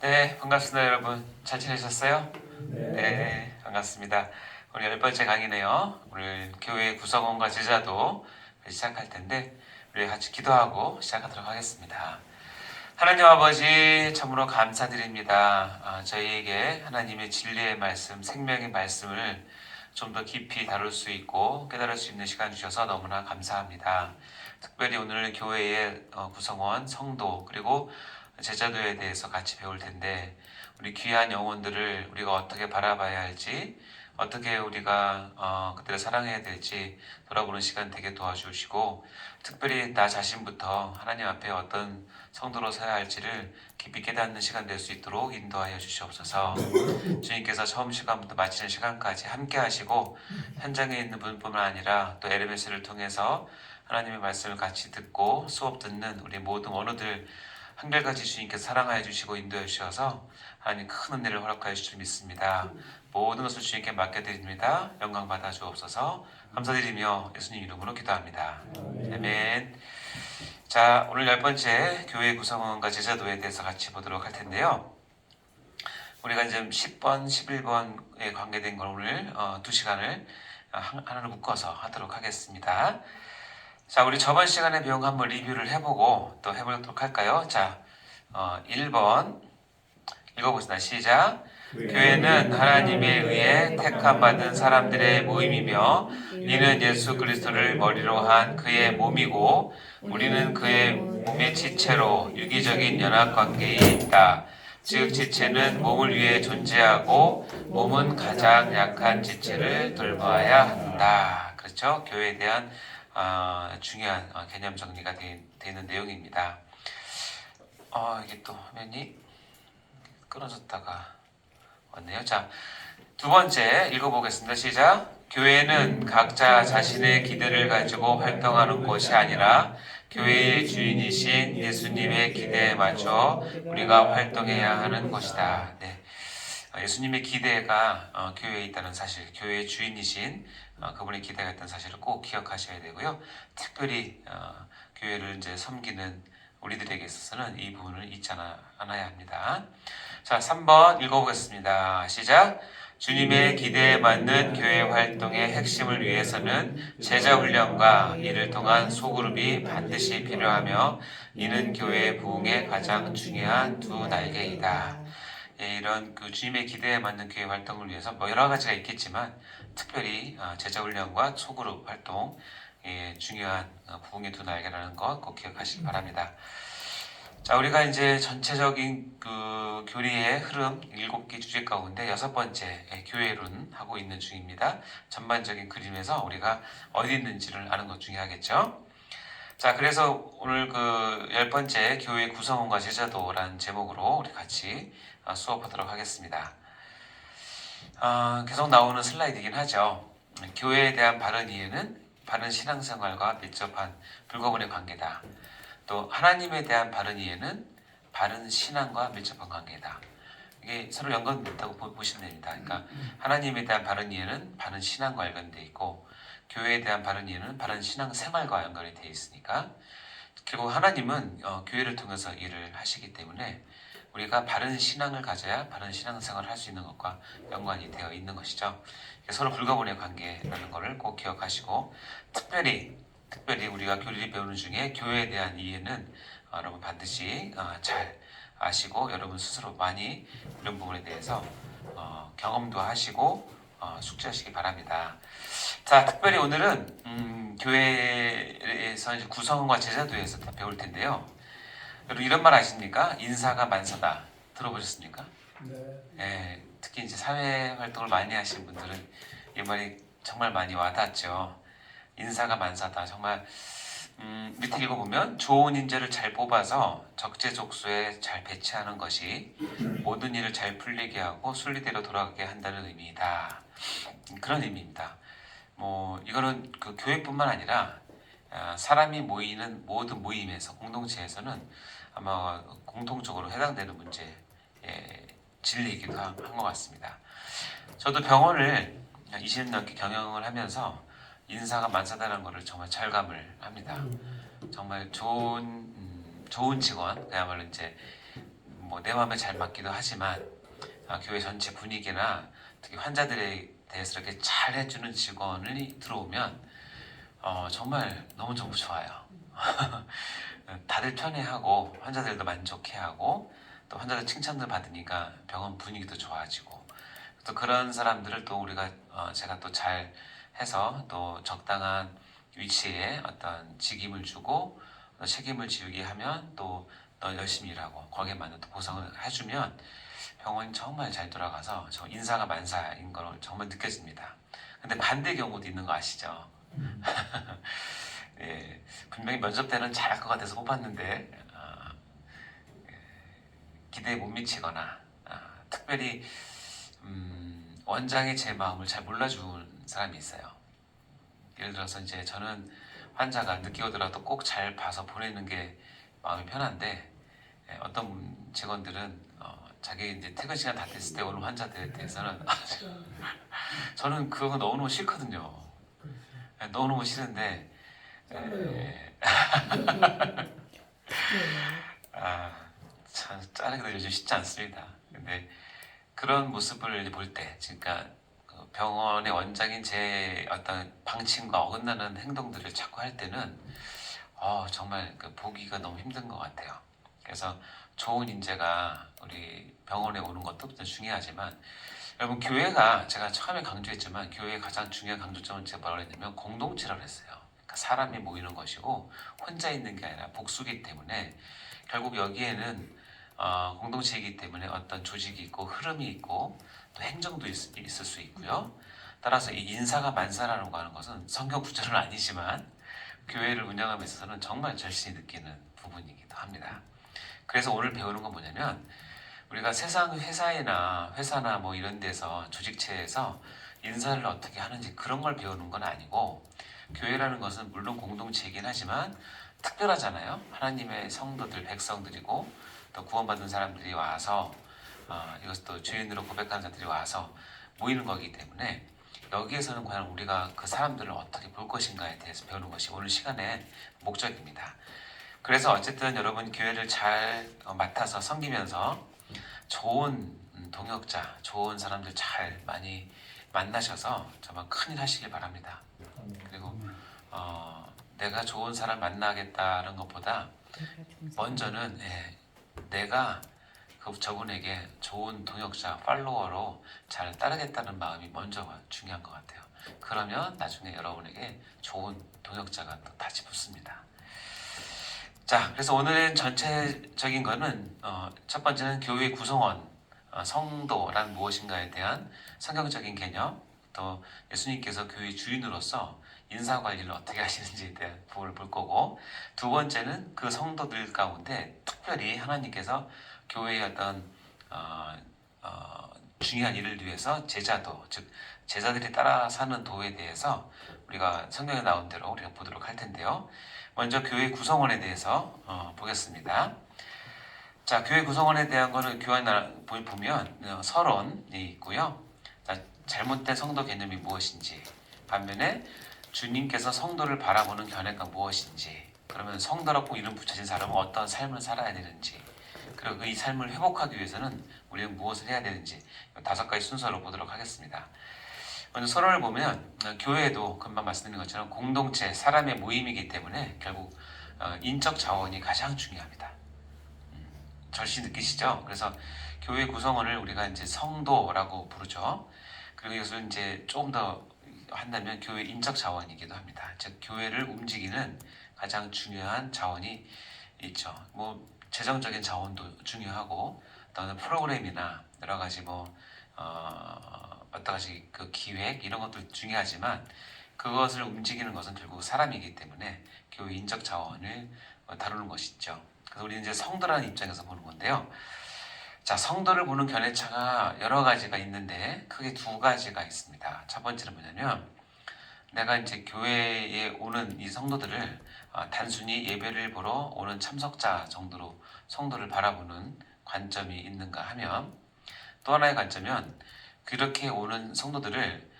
네, 반갑습니다, 여러분. 잘 지내셨어요? 네. 네, 반갑습니다. 오늘 10번째 강의네요. 오늘 교회 구성원과 제자도 시작할 텐데, 우리 같이 기도하고 시작하도록 하겠습니다. 하나님 아버지, 참으로 감사드립니다. 저희에게 하나님의 진리의 말씀, 생명의 말씀을 좀 더 깊이 다룰 수 있고 깨달을 수 있는 시간 주셔서 너무나 감사합니다. 특별히 오늘 교회의 구성원, 성도, 그리고 제자도에 대해서 같이 배울 텐데 우리 귀한 영혼들을 우리가 어떻게 바라봐야 할지 어떻게 우리가 그들을 사랑해야 될지 돌아보는 시간 되게 도와주시고 특별히 나 자신부터 하나님 앞에 어떤 성도로 서야 할지를 깊이 깨닫는 시간 될 수 있도록 인도하여 주시옵소서. 주님께서 처음 시간부터 마치는 시간까지 함께 하시고 현장에 있는 분뿐만 아니라 또 LMS를 통해서 하나님의 말씀을 같이 듣고 수업 듣는 우리 모든 원우들 한결같이 주님께서 사랑하여 주시고 인도해 주셔서 하나님 큰 은혜를 허락하여 주실 줄 믿습니다. 모든 것을 주님께 맡겨드립니다. 영광 받아 주옵소서. 감사드리며 예수님 이름으로 기도합니다. 아멘. 자, 오늘 10번째 교회 구성원과 제자도에 대해서 같이 보도록 할 텐데요. 우리가 이제 10번, 11번에 관계된 걸 오늘 2시간을 하나로 묶어서 하도록 하겠습니다. 자, 우리 저번 시간에 배운 거 한번 리뷰를 해보고 또 해보도록 할까요? 자, 1번 읽어보겠습니다. 시작. 교회는 하나님에 의해 택함받은 사람들의 모임이며 이는 예수 그리스도를 머리로 한 그의 몸이고 우리는 그의 몸의 지체로 유기적인 연합관계에 있다. 즉 지체는 몸을 위해 존재하고 몸은 가장 약한 지체를 돌봐야 한다. 그렇죠? 교회에 대한 중요한 개념 정리가 되는 내용입니다. 이게 또 화면이 끊어졌다가 왔네요. 자, 두 번째 읽어보겠습니다. 시작. 교회는 각자 자신의 기대를 가지고 활동하는 곳이 아니라 교회의 주인이신 예수님의 기대에 맞춰 우리가 활동해야 하는 것이다. 네. 예수님의 기대가 교회에 있다는 사실, 교회의 주인이신 그분의 기대가 있다는 사실을 꼭 기억하셔야 되고요. 특별히 교회를 이제 섬기는 우리들에게 있어서는 이 부분을 잊지 않아야 합니다. 자, 3번 읽어보겠습니다. 시작. 주님의 기대에 맞는 교회 활동의 핵심을 위해서는 제자 훈련과 이를 통한 소그룹이 반드시 필요하며 이는 교회의 부흥의 가장 중요한 두 날개이다. 이런 그 주님의 기대에 맞는 교회 활동을 위해서 여러 가지가 있겠지만 특별히 제자 훈련과 소그룹 활동 중요한 부흥의 두 날개라는 것 꼭 기억하시기 바랍니다. 자, 우리가 이제 전체적인 그 교리의 흐름 7개 주제 가운데 6번째 교회론 하고 있는 중입니다. 전반적인 그림에서 우리가 어디 있는지를 아는 것 중요하겠죠. 자, 그래서 오늘 그 10번째 교회 구성원과 제자도라는 제목으로 우리 같이 수업하도록 하겠습니다. 계속 나오는 슬라이드이긴 하죠. 교회에 대한 바른 이해는 바른 신앙생활과 밀접한 불가분의 관계다. 또 하나님에 대한 바른 이해는 바른 신앙과 밀접한 관계다. 이게 서로 연관됐다고 보시면 됩니다. 그러니까 하나님에 대한 바른 이해는 바른 신앙과 연관되어 있고 교회에 대한 바른 이해는 바른 신앙생활과 연관이 되어 있으니까 그리고 하나님은 교회를 통해서 일을 하시기 때문에 우리가 바른 신앙을 가져야 바른 신앙생활을 할 수 있는 것과 연관이 되어 있는 것이죠. 서로 불가분의 관계라는 것을 꼭 기억하시고 특별히 우리가 교리를 배우는 중에 교회에 대한 이해는 여러분 반드시 잘 아시고 여러분 스스로 많이 이런 부분에 대해서 경험도 하시고 숙지하시기 바랍니다. 자, 특별히 오늘은 교회에서 이제 구성원과 제자도에서 배울 텐데요. 여러분 이런 말 아십니까? 인사가 만사다. 들어보셨습니까? 네. 특히 이제 사회 활동을 많이 하시는 분들은 이 말이 정말 많이 와닿죠. 인사가 만사다. 정말 밑에 읽어보면 좋은 인재를 잘 뽑아서 적재적소에 잘 배치하는 것이 모든 일을 잘 풀리게 하고 순리대로 돌아가게 한다는 의미이다. 그런 의미입니다. 이거는 그 교회뿐만 아니라 사람이 모이는 모든 모임에서 공동체에서는 아마 공통적으로 해당되는 문제의 진리이기도 한 것 같습니다. 저도 병원을 20년 넘게 경영을 하면서 인사가 만사다라는 것을 정말 절감을 합니다. 정말 좋은 직원, 그야말로 이제 뭐 내 마음에 잘 맞기도 하지만 교회 전체 분위기나 특히 환자들에 대해서 이렇게 잘 해주는 직원이 들어오면 정말 너무 좋아요. 다들 편해하고 환자들도 만족해하고 또 환자들 칭찬도 받으니까 병원 분위기도 좋아지고 또 그런 사람들을 또 우리가 제가 또 잘 해서 또 적당한 위치에 어떤 직임을 주고 또 책임을 지우게 하면 또 너 열심히 일하고 거기에 맞는 또 보상을 해주면 병원이 정말 잘 돌아가서 저 인사가 만사인 걸 정말 느껴집니다. 근데 반대 경우도 있는 거 아시죠? 예, 분명히 면접 때는 잘할 것 같아서 뽑았는데 기대에 못 미치거나 특별히 원장이 제 마음을 잘 몰라준 사람이 있어요. 예를 들어서 이제 저는 환자가 늦게 오더라도 꼭 잘 봐서 보내는 게 마음이 편한데 어떤 직원들은 자기 이제 퇴근 시간 다 됐을 때 오는 환자들에 대해서는 저는 그거 너무너무 싫거든요. 너무너무 싫은데 참 자르기도 요즘 쉽지 않습니다. 근데 그런 모습을 볼 때, 그러니까 그 병원의 원장인 제 어떤 방침과 어긋나는 행동들을 자꾸 할 때는 정말 그 보기가 너무 힘든 것 같아요. 그래서 좋은 인재가 우리 병원에 오는 것도 중요하지만 여러분 교회가 제가 처음에 강조했지만 교회의 가장 중요한 강조점은 제가 뭐라고 했냐면 공동체라고 했어요. 그러니까 사람이 모이는 것이고 혼자 있는 게 아니라 복수기 때문에 결국 여기에는 공동체이기 때문에 어떤 조직이 있고 흐름이 있고 또 행정도 있을 수 있고요. 따라서 이 인사가 만사라는 거 하는 것은 성경 구절은 아니지만 교회를 운영함에 있어서는 정말 절실히 느끼는 부분이기도 합니다. 그래서 오늘 배우는 건 뭐냐면 우리가 세상 회사나 뭐 이런 데서 조직체에서 인사를 어떻게 하는지 그런 걸 배우는 건 아니고 교회라는 것은 물론 공동체이긴 하지만 특별하잖아요. 하나님의 성도들, 백성들이고 또 구원받은 사람들이 와서 이것도 주인으로 고백하는 자들이 와서 모이는 거기 때문에 여기에서는 과연 우리가 그 사람들을 어떻게 볼 것인가에 대해서 배우는 것이 오늘 시간의 목적입니다. 그래서 어쨌든 여러분 교회를 잘 맡아서 섬기면서 좋은 동역자, 좋은 사람들 잘 많이 만나셔서 정말 큰일 하시길 바랍니다. 그리고 내가 좋은 사람 만나겠다는 것보다 먼저는 내가 저분에게 좋은 동역자, 팔로워로 잘 따르겠다는 마음이 먼저 중요한 것 같아요. 그러면 나중에 여러분에게 좋은 동역자가 또 다시 붙습니다. 자, 그래서 오늘은 전체적인 거는 첫 번째는 교회 구성원, 성도란 무엇인가에 대한 성경적인 개념, 또 예수님께서 교회 주인으로서 인사 관리를 어떻게 하시는지에 대한 부분을 볼 거고, 두 번째는 그 성도들 가운데 특별히 하나님께서 교회의 어떤 중요한 일을 위해서 제자도, 즉 제자들이 따라 사는 도에 대해서 우리가 성경에 나온 대로 우리가 보도록 할 텐데요. 먼저 교회 구성원에 대해서 보겠습니다. 자, 교회 구성원에 대한 거는 교회 보면 서론이 있고요. 자, 잘못된 성도 개념이 무엇인지, 반면에 주님께서 성도를 바라보는 견해가 무엇인지, 그러면 성도라고 이름 붙여진 사람은 어떤 삶을 살아야 되는지, 그리고 이 삶을 회복하기 위해서는 우리는 무엇을 해야 되는지 5가지 순서로 보도록 하겠습니다. 먼저 서론을 보면 교회도 금방 말씀드린 것처럼 공동체, 사람의 모임이기 때문에 결국 인적 자원이 가장 중요합니다. 절실히 느끼시죠? 그래서 교회 구성원을 우리가 이제 성도라고 부르죠. 그리고 이것을 이제 조금 더 한다면 교회 인적 자원이기도 합니다. 즉 교회를 움직이는 가장 중요한 자원이 있죠. 뭐 재정적인 자원도 중요하고 또는 프로그램이나 여러 가지 어떤 가지 그 기획 이런 것도 중요하지만 그것을 움직이는 것은 결국 사람이기 때문에 교회 인적 자원을 다루는 것이죠. 그래서 우리는 이제 성도라는 입장에서 보는 건데요. 자, 성도를 보는 견해차가 여러 가지가 있는데 크게 2가지가 있습니다. 첫 번째는 뭐냐면 내가 이제 교회에 오는 이 성도들을 단순히 예배를 보러 오는 참석자 정도로 성도를 바라보는 관점이 있는가 하면 또 하나의 관점은 그렇게 오는 성도들을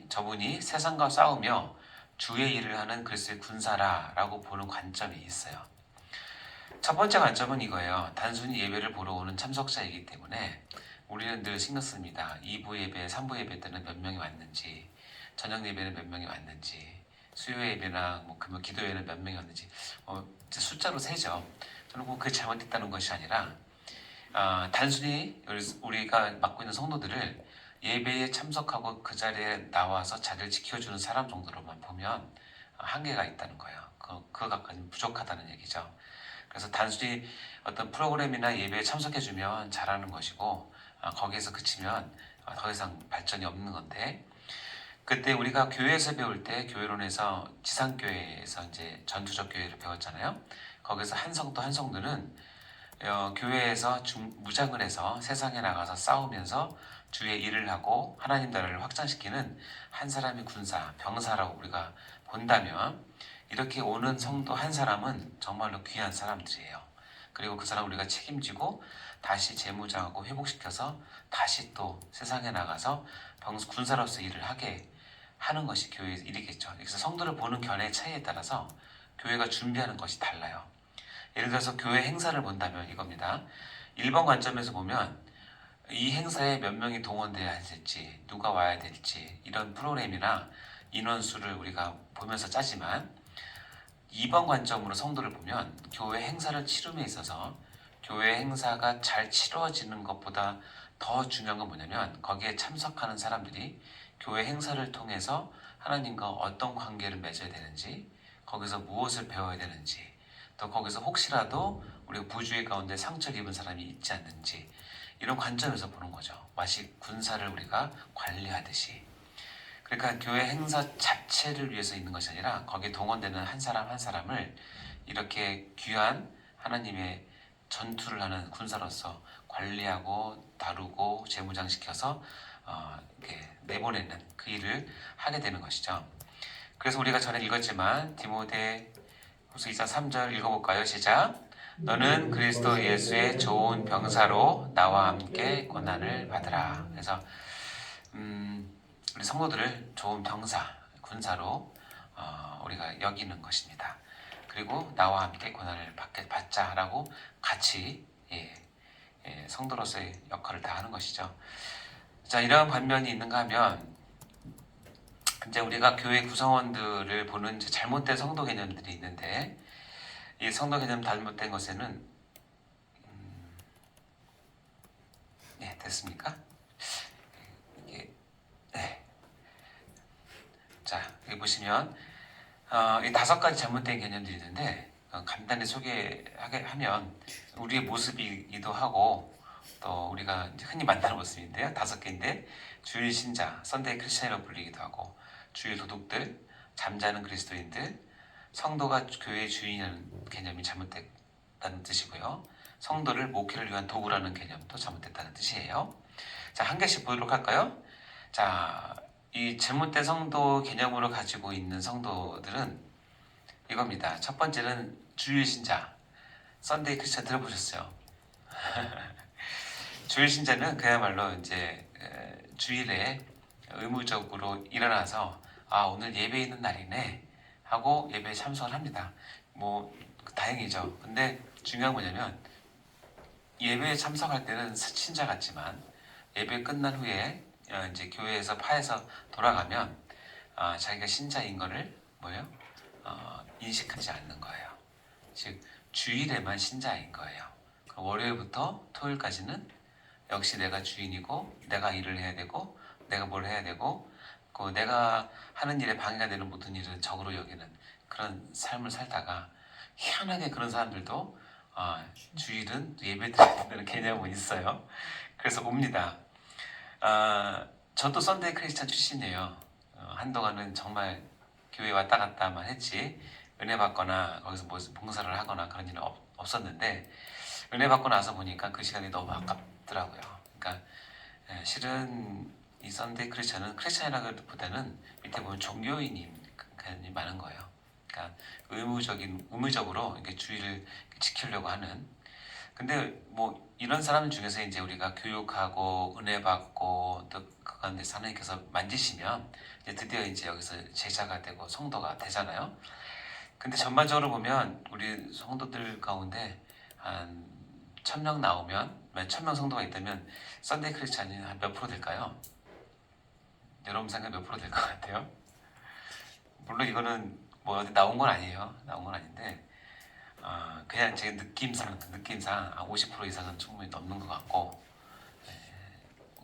저분이 세상과 싸우며 주의 일을 하는 그리스도의 군사라라고 보는 관점이 있어요. 첫 번째 관점은 이거예요. 단순히 예배를 보러 오는 참석자이기 때문에 우리는 늘 신경 씁니다. 2부 예배, 3부 예배 때는 몇 명이 왔는지, 저녁 예배는 몇 명이 왔는지, 수요 예배나 뭐 금요 기도회는 몇 명이 왔는지 이제 숫자로 세죠. 저는 꼭 그게 잘못됐다는 것이 아니라 단순히 우리가 맡고 있는 성도들을 예배에 참석하고 그 자리에 나와서 자리를 지켜주는 사람 정도로만 보면 한계가 있다는 거예요. 그거까지는 부족하다는 얘기죠. 그래서 단순히 어떤 프로그램이나 예배에 참석해주면 잘하는 것이고 거기에서 그치면 더 이상 발전이 없는 건데, 그때 우리가 교회에서 배울 때 교회론에서 지상교회에서 이제 전투적 교회를 배웠잖아요. 거기서 한 성도 한 성도는 교회에서 무장을 해서 세상에 나가서 싸우면서 주의 일을 하고 하나님 나라를 확장시키는 한 사람의 군사, 병사라고 우리가 본다면, 이렇게 오는 성도 한 사람은 정말로 귀한 사람들이에요. 그리고 그 사람 우리가 책임지고 다시 재무장하고 회복시켜서 다시 또 세상에 나가서 군사로서 일을 하게 하는 것이 교회의 일이겠죠. 그래서 성도를 보는 견해의 차이에 따라서 교회가 준비하는 것이 달라요. 예를 들어서 교회 행사를 본다면 이겁니다. 1번 관점에서 보면 이 행사에 몇 명이 동원돼야 될지, 누가 와야 될지, 이런 프로그램이나 인원수를 우리가 보면서 짜지만, 2번 관점으로 성도를 보면 교회 행사를 치름에 있어서 교회 행사가 잘 치러지는 것보다 더 중요한 건 뭐냐면, 거기에 참석하는 사람들이 교회 행사를 통해서 하나님과 어떤 관계를 맺어야 되는지, 거기서 무엇을 배워야 되는지, 또 거기서 혹시라도 우리가 부주의 가운데 상처를 입은 사람이 있지 않는지, 이런 관점에서 보는 거죠. 마치 군사를 우리가 관리하듯이. 그러니까 교회 행사 자체를 위해서 있는 것이 아니라 거기에 동원되는 한 사람 한 사람을 이렇게 귀한 하나님의 전투를 하는 군사로서 관리하고 다루고 재무장시켜서 이렇게 내보내는 그 일을 하게 되는 것이죠. 그래서 우리가 전에 읽었지만 디모데후서 2장 3절 읽어볼까요? 시작. 너는 그리스도 예수의 좋은 병사로 나와 함께 고난을 받으라. 그래서 우리 성도들을 좋은 병사, 군사로 우리가 여기는 것입니다. 그리고 나와 함께 고난을 받자라고 같이 성도로서의 역할을 다하는 것이죠. 자, 이런 반면이 있는가 하면 이제 우리가 교회 구성원들을 보는 이제 잘못된 성도 개념들이 있는데, 이 성도 개념 잘못된 것에는 됐습니까? 자, 여기 보시면 이 5가지 잘못된 개념들이 있는데 간단히 소개하면 우리의 모습이기도 하고 또 우리가 이제 흔히 만나는 모습인데요. 5개인데, 주일 신자, 썬데이 크리스천이라고 불리기도 하고, 주일 도둑들, 잠자는 그리스도인들, 성도가 교회의 주인이라는 개념이 잘못됐다는 뜻이고요. 성도를 목회를 위한 도구라는 개념도 잘못됐다는 뜻이에요. 자, 한 개씩 보도록 할까요? 자, 이 잘못된 성도 개념으로 가지고 있는 성도들은 이겁니다. 첫 번째는 주일 신자, 썬데이 크리스천 들어보셨어요? 주일 신자는 그야말로 이제 주일에 의무적으로 일어나서 오늘 예배 있는 날이네 하고 예배에 참석을 합니다. 뭐 다행이죠. 근데 중요한 건 뭐냐면, 예배에 참석할 때는 신자 같지만 예배 끝난 후에 이제 교회에서 파에서 돌아가면 자기가 신자인 거를 인식하지 않는 거예요. 즉 주일에만 신자인 거예요. 월요일부터 토요일까지는 역시 내가 주인이고 내가 일을 해야 되고 내가 뭘 해야 되고 내가 하는 일에 방해가 되는 모든 일은 적으로 여기는 그런 삶을 살다가, 희한하게 그런 사람들도 주일은 예배 드려야 된다는 개념은 있어요. 그래서 옵니다. 저도 썬데이 크리스찬 출신이에요. 한동안은 정말 교회 왔다 갔다만 했지 은혜 받거나 거기서 뭐 봉사를 하거나 그런 일은 없었는데, 은혜 받고 나서 보니까 그 시간이 너무 아깝더라고요. 그러니까 실은 이 썬데이 크리스찬은 크리스찬이라기보다는 밑에 보면 종교인이 많은 거예요. 그러니까 의무적으로 이렇게 주의를 지키려고 하는. 근데 뭐 이런 사람 중에서 이제 우리가 교육하고 은혜 받고 또 그 가운데 하나님께서 만지시면 이제 드디어 이제 여기서 제자가 되고 성도가 되잖아요. 근데 전반적으로 보면 우리 성도들 가운데 한 1000명 나오면 1000명 성도가 있다면 썬데이 크리스찬이 한 몇 프로 될까요? 여러분 생각 몇 프로 될 것 같아요? 물론 이거는 뭐 어디 나온 건 아니에요. 나온 건 아닌데 그냥 제 느낌상 한 50% 이상은 충분히 넘는 것 같고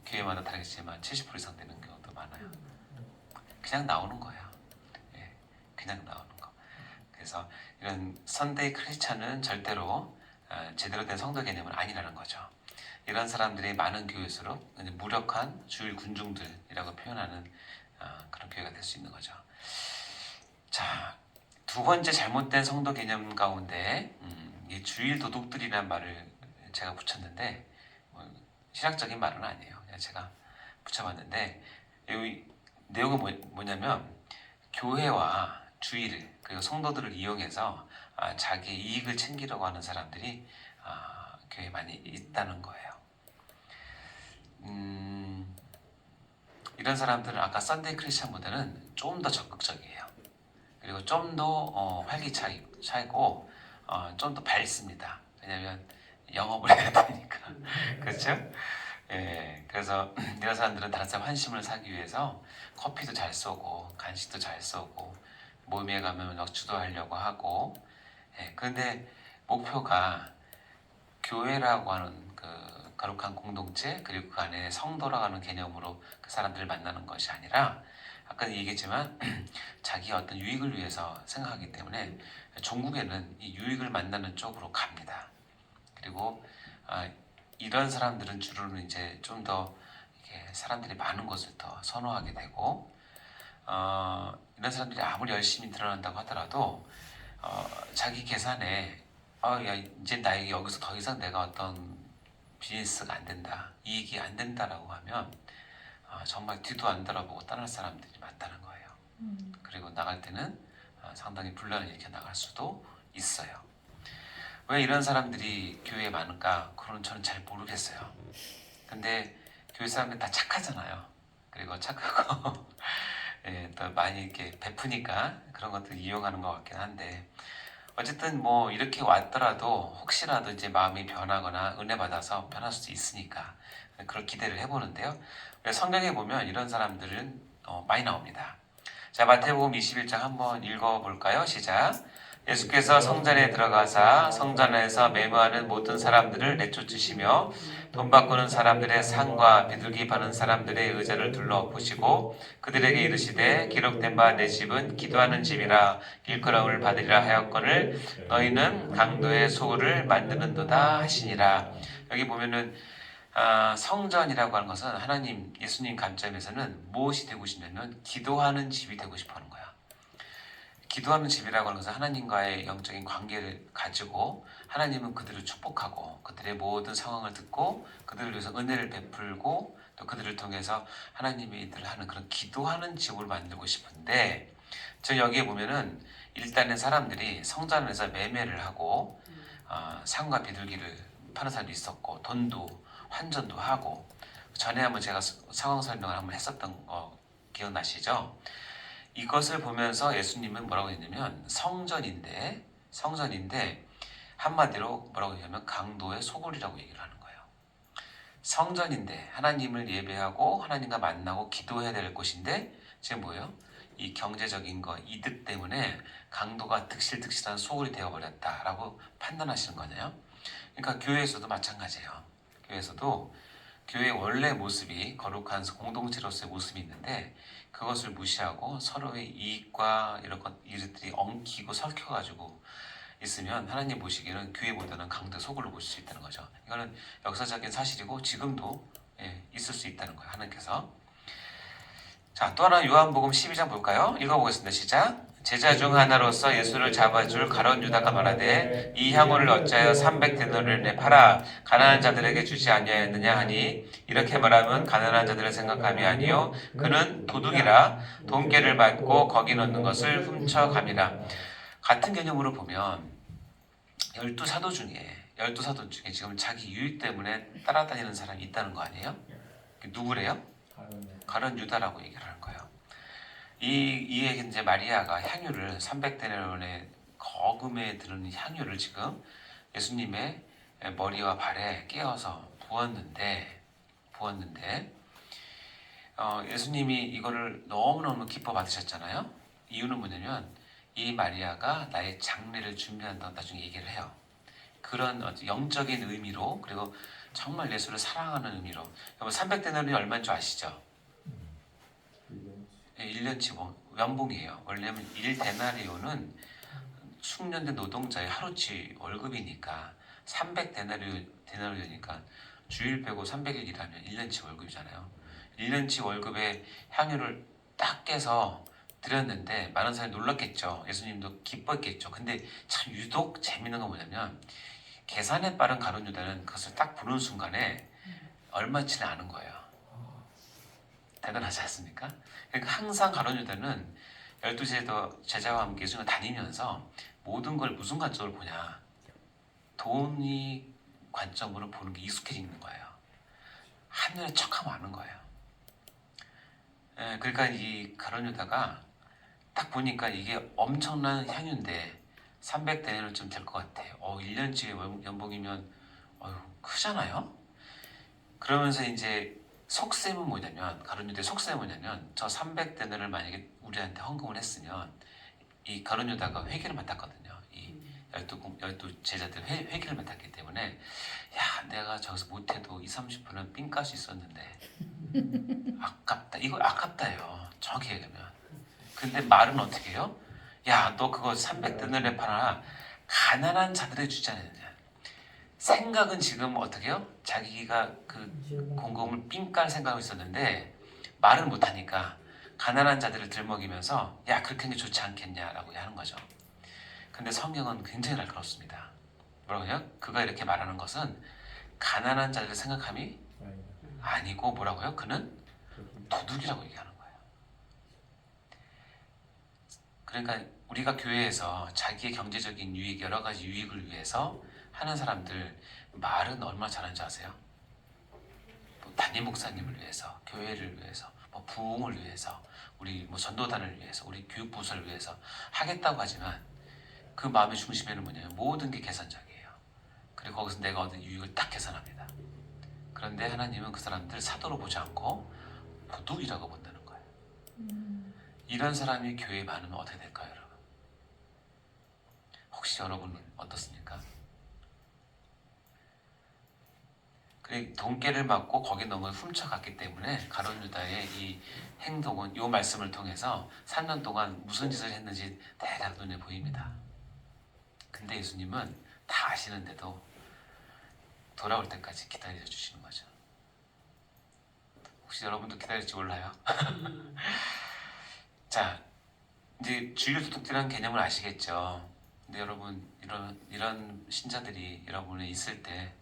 교회마다 다르겠지만 70% 이상 되는 경우도 많아요. 그냥 나오는 거예요. 예, 그냥 나오는 거. 그래서 이런 선데이 크리스찬은 절대로 제대로 된 성도 개념은 아니라는 거죠. 이런 사람들이 많은 교회일수록 무력한 주일 군중들이라고 표현하는 그런 교회가 될 수 있는 거죠. 자, 두 번째 잘못된 성도 개념 가운데 이 주일 도둑들이라는 말을 제가 붙였는데 뭐, 신학적인 말은 아니에요. 그냥 제가 붙여봤는데 이 내용은 뭐냐면 교회와 주일을 그리고 성도들을 이용해서 자기 이익을 챙기려고 하는 사람들이 교회에 많이 있다는 거예요. 이런 사람들은 아까 썬데이 크리스찬보다는 좀 더 적극적이에요. 그리고 좀 더 활기차고 좀 더 밝습니다. 왜냐하면 영업을 해야 되니까. 그렇죠? 예, 그래서 이런 사람들은 다른 사람 환심을 사기 위해서 커피도 잘 쏘고 간식도 잘 쏘고 모임에 가면 역주도 하려고 하고 그런데 목표가 교회라고 하는 그 거룩한 공동체 그리고 그 안에 성도라고 하는 개념으로 그 사람들을 만나는 것이 아니라 아까 얘기했지만 자기 어떤 유익을 위해서 생각하기 때문에 종국에는 이 유익을 만나는 쪽으로 갑니다. 그리고 이런 사람들은 주로는 이제 좀 더 사람들이 많은 곳을 더 선호하게 되고 이런 사람들이 아무리 열심히 드러난다고 하더라도 자기 계산에 야 이제 나에게 여기서 더 이상 내가 어떤 비즈니스가 안 된다 이익이 안 된다라고 하면 정말 뒤도 안 돌아보고 떠날 사람들이 많다는 거예요. 그리고 나갈 때는 상당히 분란을 일으켜 나갈 수도 있어요. 왜 이런 사람들이 교회에 많은가? 그건 저는 잘 모르겠어요. 근데 교회 사람들 다 착하잖아요. 그리고 착하고 또 많이 이렇게 베푸니까 그런 것들 이용하는 것 같긴 한데 어쨌든 뭐 이렇게 왔더라도 혹시라도 이제 마음이 변하거나 은혜 받아서 변할 수도 있으니까 그런 기대를 해보는데요. 성경에 보면 이런 사람들은 많이 나옵니다. 자, 마태복음 21장 한번 읽어볼까요? 시작. 예수께서 성전에 들어가사 성전 안에서 매무하는 모든 사람들을 내쫓으시며 돈 바꾸는 사람들의 상과 비둘기 파는 사람들의 의자를 둘러보시고 그들에게 이르시되 기록된 바 내 집은 기도하는 집이라 일컬음을 받으리라 하였거늘 너희는 강도의 소굴을 만드는도다 하시니라. 여기 보면은 성전이라고 하는 것은 하나님 예수님 관점에서는 무엇이 되고 싶냐면 기도하는 집이 되고 싶어 하는 거야. 기도하는 집이라고 하는 것은 하나님과의 영적인 관계를 가지고 하나님은 그들을 축복하고 그들의 모든 상황을 듣고 그들을 위해서 은혜를 베풀고 또 그들을 통해서 하나님이 이들을 하는 그런 기도하는 집을 만들고 싶은데 저 여기에 보면은 일단은 사람들이 성전 안에서 매매를 하고 상과 비둘기를 파는 사람도 있었고 돈도 환전도 하고 전에 한번 제가 상황 설명을 한번 했었던 거 기억나시죠? 이것을 보면서 예수님은 뭐라고 했냐면 성전인데 한마디로 뭐라고 했냐면 강도의 소굴이라고 얘기를 하는 거예요. 성전인데 하나님을 예배하고 하나님과 만나고 기도해야 될 곳인데 지금 뭐예요? 이 경제적인 거 이득 때문에 강도가 득실득실한 소굴이 되어버렸다라고 판단하시는 거네요. 그러니까 교회에서도 마찬가지예요. 교회에서도 교회의 원래 모습이 거룩한 공동체로서의 모습이 있는데 그것을 무시하고 서로의 이익과 이런 일들이 엉키고 설켜가지고 있으면 하나님 보시기에는 교회보다는 강도 소굴로 보실 수 있다는 거죠. 이거는 역사적인 사실이고 지금도 있을 수 있다는 거예요. 하나님께서. 자, 또 하나 요한복음 12장 볼까요? 읽어보겠습니다. 시작. 제자 중 하나로서 예수를 잡아줄 가룟 유다가 말하되 이 향후를 어찌하여 300데나리온에 팔아 가난한 자들에게 주지 아니하였느냐 하니 이렇게 말하면 가난한 자들을 생각함이 아니요 그는 도둑이라 돈깨를 받고 거기 넣는 것을 훔쳐감이라. 같은 개념으로 보면 12사도 중에 지금 자기 유익 때문에 따라다니는 사람이 있다는 거 아니에요? 누구래요? 가룟 유다라고 얘기를 하는 거예요. 이에 이제 마리아가 향유를 300데나리온의 거금에 드는 향유를 지금 예수님의 머리와 발에 끼어서 부었는데 예수님이 이거를 너무너무 기뻐 받으셨잖아요. 이유는 뭐냐면 이 마리아가 나의 장례를 준비한다고 나중에 얘기를 해요. 그런 영적인 의미로, 그리고 정말 예수를 사랑하는 의미로. 300데나리온이 얼마인 줄 아시죠? 1년치 연봉이에요. 왜냐하면 1데나리온은 숙련된 노동자의 하루치 월급이니까 300데나리온이니까 주일 빼고 300일 일하면 1년치 월급이잖아요. 1년치 월급에 향유를 딱 깨서 드렸는데 많은 사람이 놀랐겠죠. 예수님도 기뻤겠죠. 근데 참 유독 재밌는 건 뭐냐면 계산에 빠른 가룟 유다는 그것을 딱 보는 순간에 얼마치는 아는 거예요. 대단하지 않습니까? 그러니까 항상 가룟 유다는 12 제자와 함께 예수님을 다니면서 모든 걸 무슨 관점으로 보냐, 돈이 관점으로 보는 게 익숙해지는 거예요. 한눈에 척하면 아는 거예요. 그러니까 이 가룟 유다가 딱 보니까 이게 엄청난 향유인데 300데나리온쯤 될 것 같아. 1년치 연봉이면 크잖아요. 그러면서 이제 속셈은 뭐냐면, 가룟 유다의 속셈은 뭐냐면, 저 300데나리온을 만약에 우리한테 헌금을 했으면 이 가룟 유다가 회개를 맡았거든요. 이 12 제자들 회개를 맡았기 때문에, 야, 내가 저기서 못해도 20-30%는 삥 깔 수 있었는데 아깝다. 이거 아깝다요. 정확히 얘기하면. 근데 말은 어떻게 해요? 야, 너 그거 300데나리온 팔아 가난한 자들에게 주지 않느냐. 생각은 지금 어떻게 해요? 자기가 그 공금을 삥깔 생각하고 있었는데 말을 못하니까 가난한 자들을 들먹이면서 야, 그렇게 하는 게 좋지 않겠냐라고 하는 거죠. 근데 성경은 굉장히 날카롭습니다. 뭐라고요? 그가 이렇게 말하는 것은 가난한 자들의 생각함이 아니고 뭐라고요? 그는 도둑이라고 얘기하는 거예요. 그러니까 우리가 교회에서 자기의 경제적인 유익, 여러 가지 유익을 위해서 하는 사람들 말은 얼마나 잘하는지 아세요? 담임 목사님을 위해서, 교회를 위해서, 부흥을 위해서, 우리 전도단을 위해서, 우리 교육부서를 위해서 하겠다고 하지만 그 마음의 중심에는 뭐냐면 모든 게 계산적이에요. 그리고 거기서 내가 얻은 유익을 딱 계산합니다. 그런데 하나님은 그 사람들 사도로 보지 않고 도둑이라고 본다는 거예요. 이런 사람이 교회에 많으면 어떻게 될까요, 여러분? 혹시 여러분은 어떻습니까? 그래, 돈깨를 맞고 거기 넣은 걸 훔쳐갔기 때문에 가룟 유다의 이 행동은 이 말씀을 통해서 3년 동안 무슨 짓을 했는지 대략 눈에 보입니다. 근데 예수님은 다 아시는데도 돌아올 때까지 기다려 주시는 거죠. 혹시 여러분도 기다릴지 몰라요? 자, 이제 주일 도둑이라는 개념을 아시겠죠? 근데 여러분, 이런 신자들이 여러분에 있을 때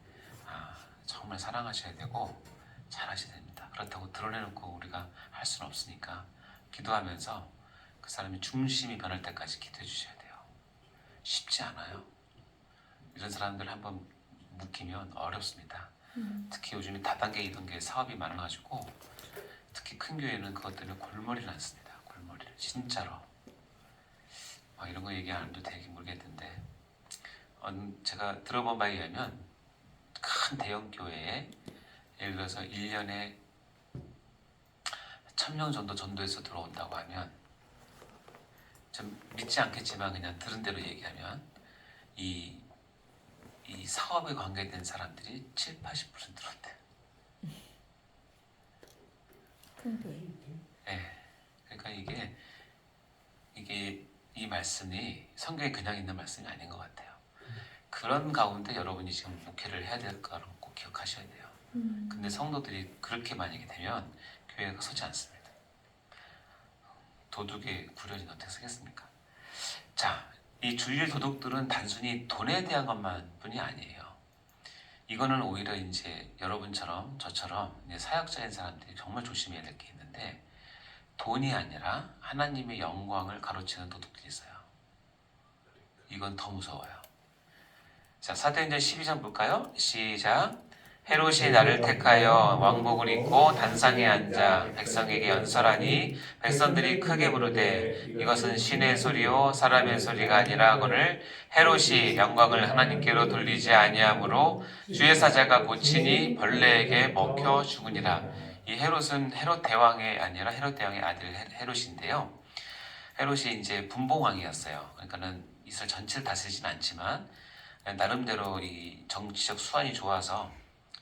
정말 사랑하셔야 되고 잘하셔야 됩니다. 그렇다고 드러내놓고 우리가 할 수는 없으니까 기도하면서 그 사람이 중심이 변할 때까지 기도해 주셔야 돼요. 쉽지 않아요. 이런 사람들 한번 묶이면 어렵습니다. 특히 요즘에 다단계 이단계 사업이 많아가지고 특히 큰 교회는 그것 때문에 골머리를 않습니다. 골머리를 진짜로. 이런 거 얘기 안 해도 되게 모르겠는데 제가 들어본 바에 의하면 큰 대형 교회에 예를 들어서 1년에 1000명 정도 전도해서 들어온다고 하면, 좀 믿지 않겠지만 그냥 들은 대로 얘기하면 이 사업에 관계된 사람들이 70-80% 들어온대요. 큰 교회. 네. 그러니까 이게 이 말씀이 성경에 그냥 있는 말씀이 아닌 것 같아요. 그런 가운데 여러분이 지금 목회를 해야 될 거라는 거 꼭 기억하셔야 돼요. 근데 성도들이 그렇게 만약에 되면 교회가 서지 않습니다. 도둑의 구련이 어떻게 쓰겠습니까? 자, 이 주일 도둑들은 단순히 돈에 대한 것만 뿐이 아니에요. 이거는 오히려 이제 여러분처럼 저처럼 이제 사역자인 사람들이 정말 조심해야 될 게 있는데, 돈이 아니라 하나님의 영광을 가로채는 도둑들이 있어요. 이건 더 무서워요. 자, 사도행전 12장 볼까요? 시작. 헤롯이 나를 택하여 왕복을 입고 단상에 앉아 백성에게 연설하니 백성들이 크게 부르되 이것은 신의 소리요 사람의 소리가 아니라 하거늘 헤롯이 영광을 하나님께로 돌리지 아니하므로 주의 사자가 고치니 벌레에게 먹혀 죽으니라. 이 헤롯은 헤롯 대왕의 아니라 헤롯 대왕의 아들 헤롯인데요. 헤롯이 이제 분봉왕이었어요. 그러니까는 이스라엘 전체를 다스리진 않지만 나름대로 이 정치적 수완이 좋아서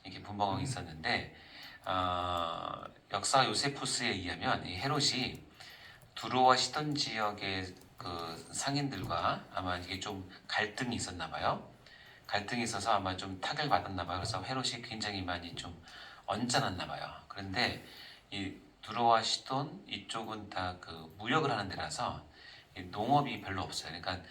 이렇게 분봉왕이 있었는데 역사 요세푸스에 의하면 이 헤롯이 두로와 시돈 지역의 그 상인들과 아마 이게 좀 갈등이 있었나 봐요. 갈등이 있어서 아마 좀 타격을 받았나 봐요. 그래서 헤롯이 굉장히 많이 좀 언짢았나 봐요. 그런데 이 두로와 시돈 이쪽은 다 그 무역을 하는 데라서 농업이 별로 없어요. 그러니까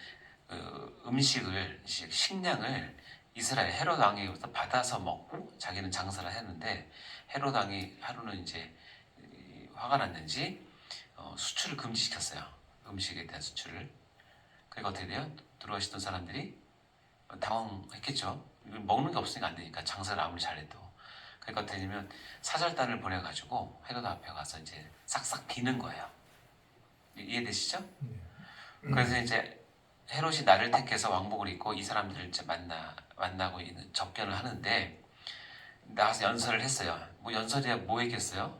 음식을 식량을 이스라엘 헤롯 왕에게부터 받아서 먹고 자기는 장사를 했는데 헤롯 왕이 하루는 이제 화가 났는지 수출을 금지시켰어요. 음식에 대한 수출을. 그러니까 어떻게 돼요? 들어가시던 사람들이 당황했겠죠. 먹는 게 없으니까 안 되니까 장사를 아무리 잘해도. 그러니까 어떻게 되냐면 사절단을 보내가지고 헤롯 앞에 가서 이제 싹싹 비는 거예요. 이해되시죠? 그래서 이제 헤롯이 나를 택해서 왕복을 입고 이 사람들을 이제 만나고 있는 접견을 하는데 나가서 연설을 했어요. 뭐 연설이야 뭐 했겠어요?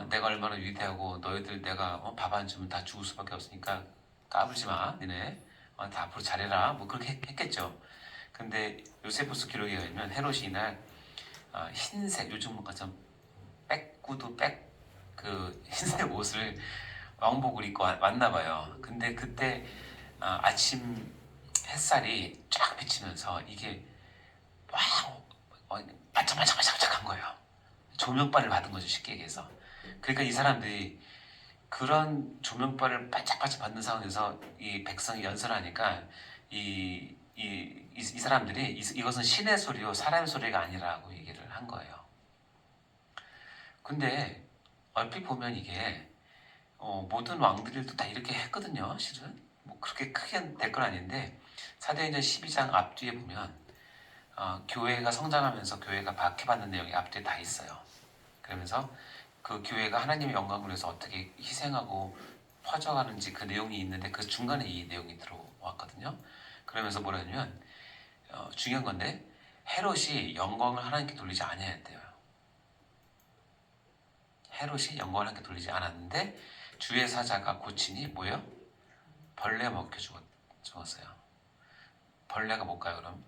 내가 얼마나 위대하고 너희들 내가 밥 안 주면 다 죽을 수밖에 없으니까 까불지 마 니네 다 앞으로 잘해라 뭐 그렇게 했겠죠. 근데 요세푸스 기록에 의하면 헤롯이 이날 흰색 요즘 것처럼 백구두 그 흰색 옷을 왕복을 입고 왔나 봐요. 근데 그때 아침 햇살이 쫙 비치면서 이게 반짝반짝반짝한 거예요. 조명빨을 받은 거죠, 쉽게 얘기해서. 그러니까 이 사람들이 그런 조명빨을 반짝반짝 받는 상황에서 이 백성이 연설하니까 이 사람들이 이것은 신의 소리요 사람의 소리가 아니라고 얘기를 한 거예요. 근데 얼핏 보면 이게 모든 왕들도 다 이렇게 했거든요. 실은 뭐 그렇게 크게 될 건 아닌데 사도행전 12장 앞뒤에 보면 교회가 성장하면서 교회가 박해받는 내용이 앞뒤에 다 있어요. 그러면서 그 교회가 하나님의 영광을 위해서 어떻게 희생하고 퍼져가는지 그 내용이 있는데 그 중간에 이 내용이 들어왔거든요. 그러면서 뭐라 하냐면 중요한 건데 헤롯이 영광을 하나님께 돌리지 아니했대요. 헤롯이 영광을 하나님께 돌리지 않았는데 주의 사자가 고치니 뭐예요? 벌레 먹혀 죽었어요. 벌레가 뭘까요 그럼?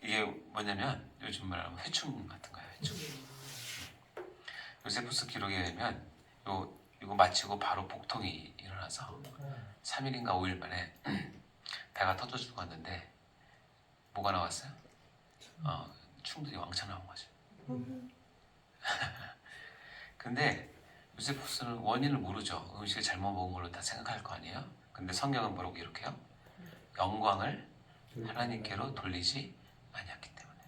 이게 뭐냐면 요즘 말하면 회충 같은 거예요. 회충. 요세푸스 기록에 의하면 이거 마치고 바로 복통이 일어나서 3일인가 5일 만에 배가 터져 죽었는데 뭐가 나왔어요? 충들이 왕창 나온 거죠. 근데 요세푸스는 원인을 모르죠. 음식을 잘못 먹은 걸로 다 생각할 거 아니에요. 근데 성경은 뭐라고 기록해요? 영광을 하나님께로 돌리지 아니었기 때문에.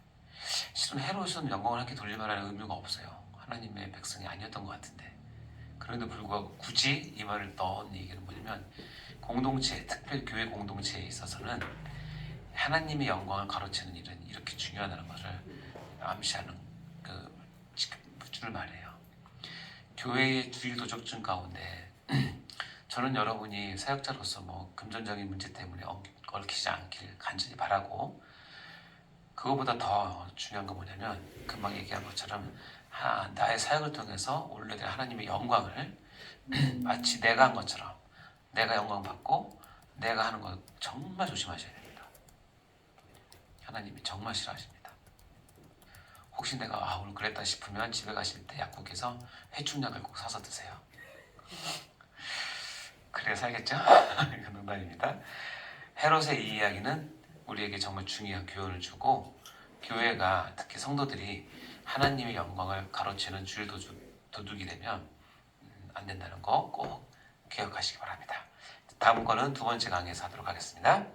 실은 헤롯은 영광을 하나님께 돌릴 만한 의무가 없어요. 하나님의 백성이 아니었던 것 같은데. 그런데 불구하고 굳이 이 말을 넣은 얘기는 뭐냐면 공동체, 특별히 교회 공동체에 있어서는 하나님의 영광을 가로채는 일은 이렇게 중요하다는 것을 암시하는 줄을 말해요. 교회의 주일 도적증 가운데 저는 여러분이 사역자로서 뭐 금전적인 문제 때문에 얽히지 않길 간절히 바라고, 그거보다 더 중요한 건 뭐냐면 금방 얘기한 것처럼 나의 사역을 통해서 올려드릴 하나님의 영광을 마치 내가 한 것처럼 내가 영광 받고 내가 하는 거 정말 조심하셔야 됩니다. 하나님이 정말 싫어하십니다. 혹시 내가 오늘 그랬다 싶으면 집에 가실 때 약국에서 회충약을 꼭 사서 드세요. 그래야 살겠죠? 이건 농담입니다. 헤롯의 이 이야기는 우리에게 정말 중요한 교훈을 주고, 교회가 특히 성도들이 하나님의 영광을 가로채는 주일 도둑이 되면 안 된다는 거 꼭 기억하시기 바랍니다. 다음 거는 두 번째 강의에서 하도록 하겠습니다.